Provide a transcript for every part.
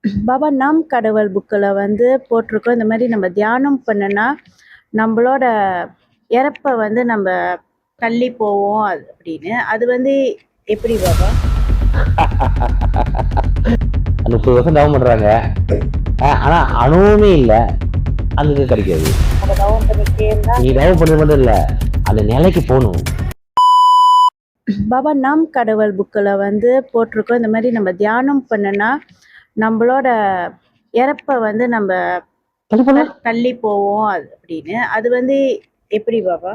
பாபா நாம் கடவுள் புக்கில் வந்து போட்டிருக்கோம். இந்த மாதிரி நம்ம தியானம் பண்ணுனா நம்மளோட இறப்பை வந்து நம்ம தள்ளி போவோம் அப்படின்னு. அது வந்து எப்படி பாபா? 30 வருஷம் தவம் பண்றாங்க. ஆனா அணுவுமே இல்லை, அதுக்கு கிடைக்காது. நம்ம தவம் பண்ணிக்கிட்டே இருந்தா நீ தவம் பண்றது மட்டும் இல்ல, அந்த நிலைக்கு போகணும். பாபா நாம் கடவுள் புக்கில் வந்து போட்டிருக்கோம். இந்த மாதிரி நம்ம தியானம் பண்ணுனா நம்மளோட இறப்பை வந்து நம்ம தள்ளி போவோம் அப்படின்னு. அது வந்து எப்படி பாபா?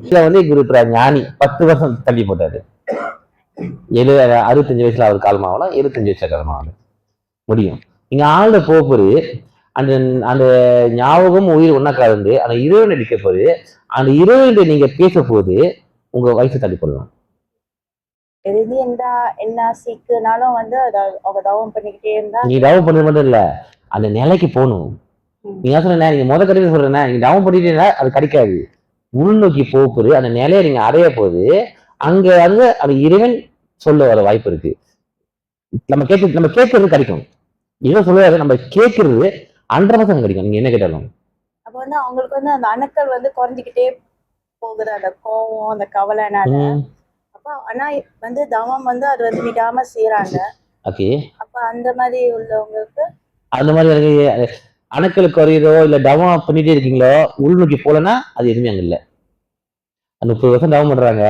இதுல வந்து குரு ஞானி 10 வருஷம் தள்ளி போட்டாரு. 65 வயசுல அவர் காலமாகலாம், 75 வயசுல காலமாகலாம் முடியும். நீங்க ஆழ்ந்த போகுது அந்த அந்த ஞாபகம் உயிர் ஒன்னா கலந்து அந்த இறைவன் அடிக்க போது, அந்த இறைவன் நீங்க பேச போது உங்க வயசு தள்ளி போடலாம். எழுதி என்ன சீக்குனாலும் வந்து அவங்க தவம் பண்ணிக்கிட்டே இருந்தா நீ தவம் பண்றது மட்டும் இல்ல, அந்த நிலைக்கு போகணும். நீங்க சொன்ன நீங்க முத கடையில் சொல்றேன், நீங்க தவம் பண்ணிட்டீங்கன்னா அது கிடைக்காது. உள்நோக்கி போகுது, அந்த நிலையை நீங்க அடைய போது அங்க வந்து அந்த இறைவன் சொல்ல வர வாய்ப்பு இருக்கு. நம்ம கேட்கறது கிடைக்கும். இவன் சொல்லுவாரு, நம்ம கேட்கறது 100% கிடைக்கும். நீங்க என்ன கேட்டாலும். அப்ப வந்து அவங்களுக்கு வந்து அந்த அணுக்கள் வந்து குறைஞ்சிக்கிட்டே போகுது, அந்த கோவம், அந்த கவலைனால. அப்ப ஆனா வந்து தவம் வந்து அது வந்து விடாம செய்யறாங்க. ஓகே. அப்ப அந்த மாதிரி உள்ளவங்களுக்கு அந்த மாதிரி அணுக்கள் குறையுதோ இல்ல தவம் பண்ணிட்டே இருக்கீங்களோ, உள்நோக்கி போலன்னா அது எதுவுமே அங்க இல்ல. 30 வருஷம் தவம் பண்றாங்க.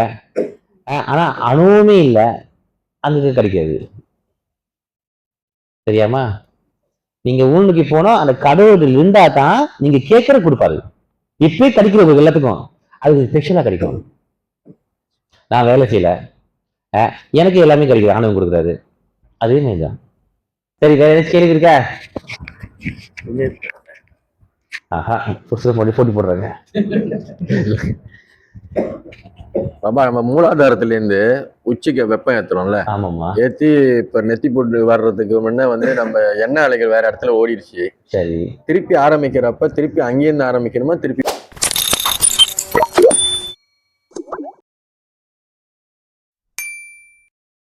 ஆனா அணுவுமே இல்ல, அங்க கிடைக்காது. சரியாமா? நீங்க உள்நோக்கி போனா அந்த கடவுள் இருந்தா தான் நீங்க கேட்கற கொடுப்பாரு. இப்பவே கிடைக்கிறது எல்லாத்துக்கும் அது ஸ்பெஷலா கிடைக்கும். நான் வேலை செய்யல, எனக்கு எல்லாமே கிடைக்குது, ஆனவன் கொடுக்குறாரு. அதே மாதிரிதான். சரி, வேற ஏதாச்சும் கேள்வி இருக்கா? ஆஹா, புதுசு போட்டி போடுறாங்க. பாபா, நம்ம மூலாதாரத்துல இருந்து உச்சிக்கு வெப்பம் ஏத்துறோம்ல, ஆமாம்மா. ஏத்தி இப்ப நெத்தி போட்டு வர்றதுக்கு முன்ன வந்து நம்ம எண்ணெய் அலைகள் வேற இடத்துல ஓடிடுச்சு. சரி, திருப்பி ஆரம்பிக்கிறப்ப திருப்பி அங்கேருந்து ஆரம்பிக்கணுமா, திருப்பி